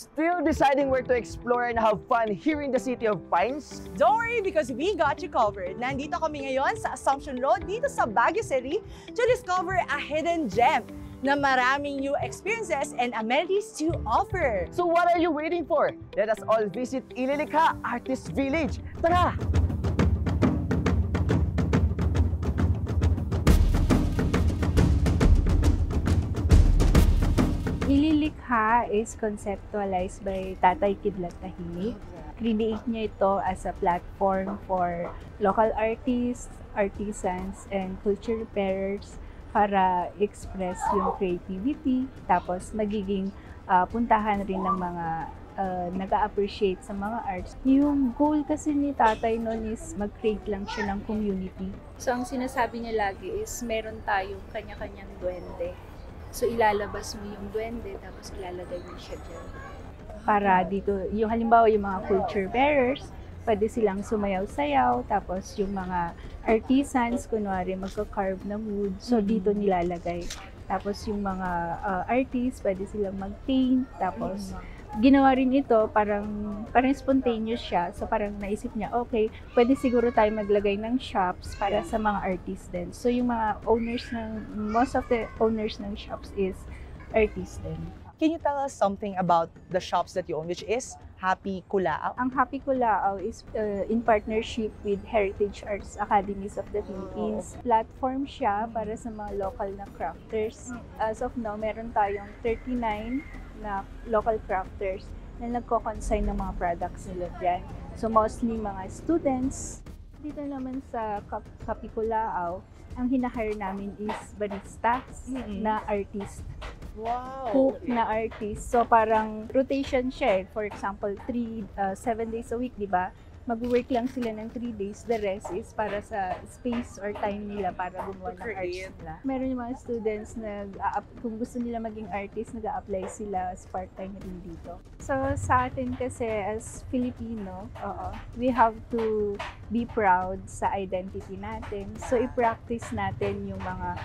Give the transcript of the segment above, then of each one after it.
Still deciding where to explore and have fun here in the City of Pines? Don't worry because we got you covered. Nandito kami ngayon sa Assumption Road dito sa Baguio City to discover a hidden gem na maraming new experiences and amenities to offer. So what are you waiting for? Let us all visit Ililikha Artist Village. Tara! Ililikha is conceptualized by Tatay Kidlat Tahimik. Create niya ito as a platform for local artists, artisans, and culture bearers para express yung creativity. Tapos magiging puntahan rin ng mga nag-a-appreciate sa mga arts. Yung goal kasi ni Tatay noon is mag-create lang siya ng community. So ang sinasabi niya lagi is meron tayong kanya-kanyang duwende. So ilalabas mo yung duwende tapos ilalagay mo siya dyan. Para dito, yung halimbawa yung mga culture bearers, pwede silang sumayaw-sayaw, tapos yung mga artisans, kunwari magka-carve na wood, so dito nilalagay. Tapos yung mga artists, pwede silang mag-paint, tapos ginawa rin ito, parang spontaneous siya. So parang naisip niya, okay, pwede siguro tayo maglagay ng shops para sa mga artists din. So yung mga owners most of the owners ng shops is artists din. Can you tell us something about the shops that you own, which is Happy Kulaaw? Ang Happy Kulaaw is in partnership with Heritage Arts Academies of the Philippines. Platform siya para sa mga local na crafters. As of now, meron tayong 39 na local crafters na nagko-consign ng mga products nila dyan. So mostly mga students. Dito naman sa Happy Kulaaw, ang hinahire namin is baristas na artist. Wow! Cook na artist. So parang rotation siya eh. For example, 7 days a week, di ba? Mag-work lang sila ng 3 days. The rest is para sa space or time nila para gumawa ng arts nila. Meron yung mga students na kung gusto nila maging artist, nag-a-apply sila as part-time rin dito. So sa atin kasi as Filipino, we have to be proud sa identity natin. So i-practice natin yung mga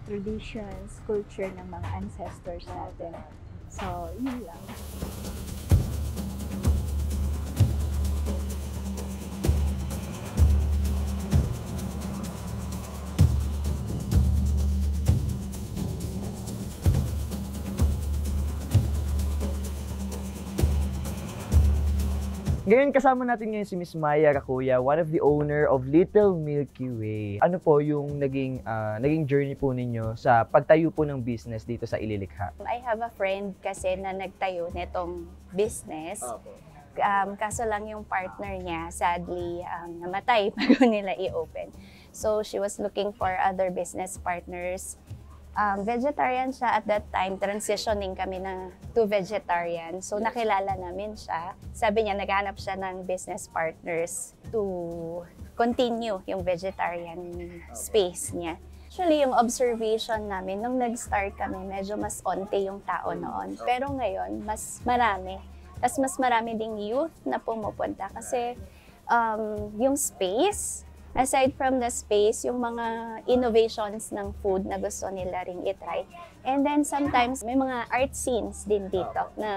traditions, culture ng mga ancestors natin. So, yun lang. Ngayon kasama natin ngayon si Miss Maya Racuya, one of the owner of Little Milky Way. Ano po yung naging journey po ninyo sa pagtayo po ng business dito sa Ililikha? I have a friend kasi na nagtayo nitong business. Kaso lang yung partner niya, sadly, namatay bago nila i-open. So she was looking for other business partners. Vegetarian siya at that time, transitioning kami to vegetarian. So nakilala namin siya. Sabi niya, naghanap siya ng business partners to continue yung vegetarian space niya. Actually, yung observation namin, nung nag-start kami, medyo mas onte yung tao noon. Pero ngayon, mas marami. Tapos mas marami ding youth na pumupunta kasi yung space, aside from the space, yung mga innovations ng food na gusto nila ring itry. And then sometimes may mga art scenes din dito na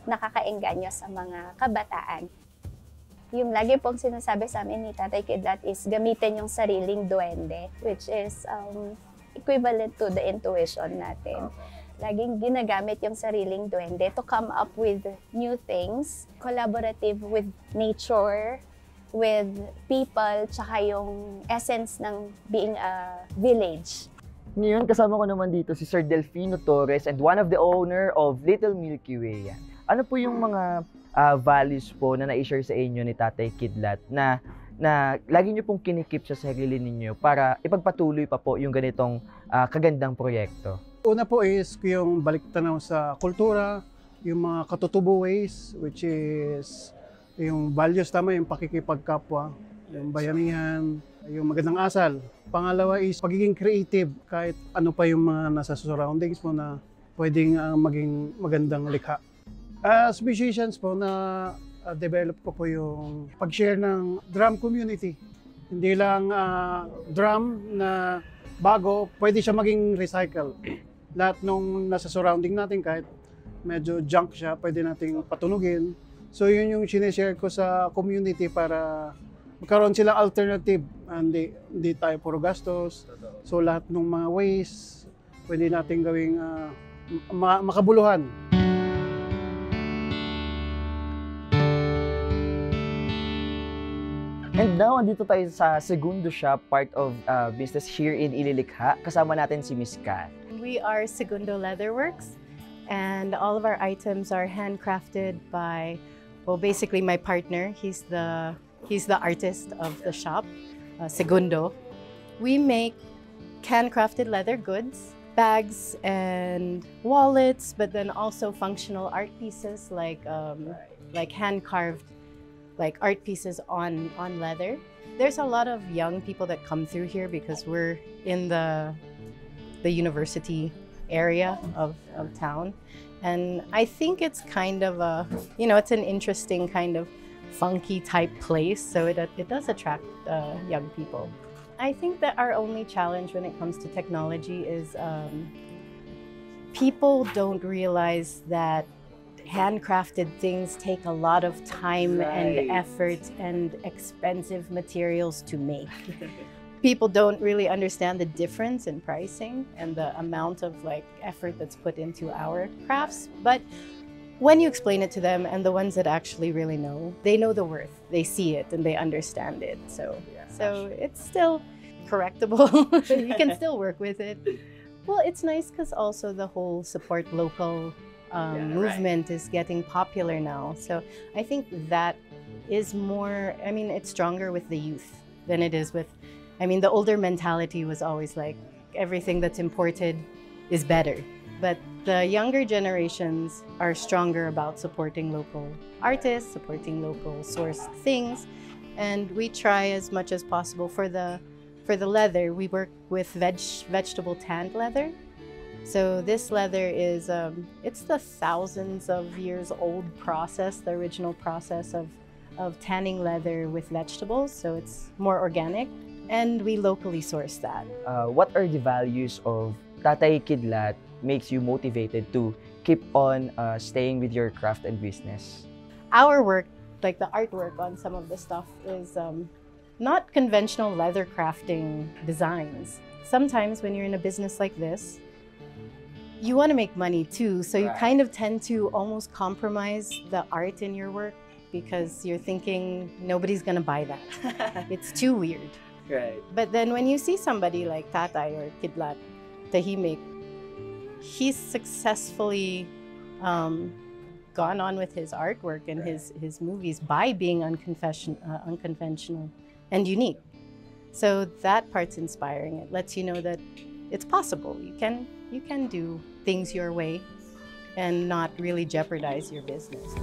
nakakaengganyo sa mga kabataan. Yung lagi pong sinasabi sa amin ni Tatay Kidlat is gamitin yung sariling duwende, which is equivalent to the intuition natin. Laging ginagamit yung sariling duwende to come up with new things, collaborative with nature, with people, tsaka yung essence ng being a village. Ngayon, kasama ko naman dito si Sir Delfino Torres and one of the owner of Little Milky Way. Ano po yung mga values po na na-share sa inyo ni Tatay Kidlat na lagi nyo pong kinikip sa sarili ninyo para ipagpatuloy pa po yung ganitong kagandang proyekto? Una po is yung balik tanaw sa kultura, yung mga katutubo ways, which is yung values, tama, yung pakikipagkapwa, yung bayanihan, yung magandang asal. Pangalawa is pagiging creative kahit ano pa yung mga nasa surroundings mo na pwedeng maging magandang likha. As musicians po, develop ko po yung pag-share ng drum community. Hindi lang drum na bago, pwede siya maging recycle. Lahat nung nasa surrounding natin, kahit medyo junk siya, pwede nating patunugin. So yun yung sinishare ko sa community para magkaroon silang alternative. Hindi tayo puro gastos. So lahat ng mga ways, pwede natin gawing makabuluhan. And now, andito tayo sa Segundo Shop, part of business here in Ililikha. Kasama natin si Miss Kat. We are Segundo Leatherworks, and all of our items are handcrafted by, well, basically my partner. He's the artist of the shop, Segundo. We make handcrafted leather goods, bags and wallets, but then also functional art pieces like hand-carved art pieces on leather. There's a lot of young people that come through here because we're in the university area of town. And I think it's kind of it's an interesting kind of funky type place. So it does attract young people. I think that our only challenge when it comes to technology is people don't realize that handcrafted things take a lot of time and effort and expensive materials to make. People don't really understand the difference in pricing and the amount of effort that's put into our crafts. But when you explain it to them, and the ones that actually really know, they know the worth. They see it and they understand it. So it's still correctable. You can still work with it. Well, it's nice because also the whole support local movement is getting popular now. So I think that is more, it's stronger with the youth than it is with, the older mentality was always like everything that's imported is better. But the younger generations are stronger about supporting local artists, supporting local sourced things. And we try as much as possible for the leather. We work with vegetable tanned leather. So this leather is, it's the thousands of years old process, the original process of tanning leather with vegetables. So it's more organic, and we locally source that. What are the values of Tatay Kidlat makes you motivated to keep on staying with your craft and business? Our work, like the artwork on some of the stuff, is not conventional leather crafting designs. Sometimes when you're in a business like this, you want to make money too, so you kind of tend to almost compromise the art in your work because you're thinking nobody's gonna buy that. It's too weird. Right. But then when you see somebody like Tatay or Kidlat Tahimik, he's successfully gone on with his artwork and his movies by being unconventional and unique. So that part's inspiring. It lets you know that it's possible. You can do things your way and not really jeopardize your business.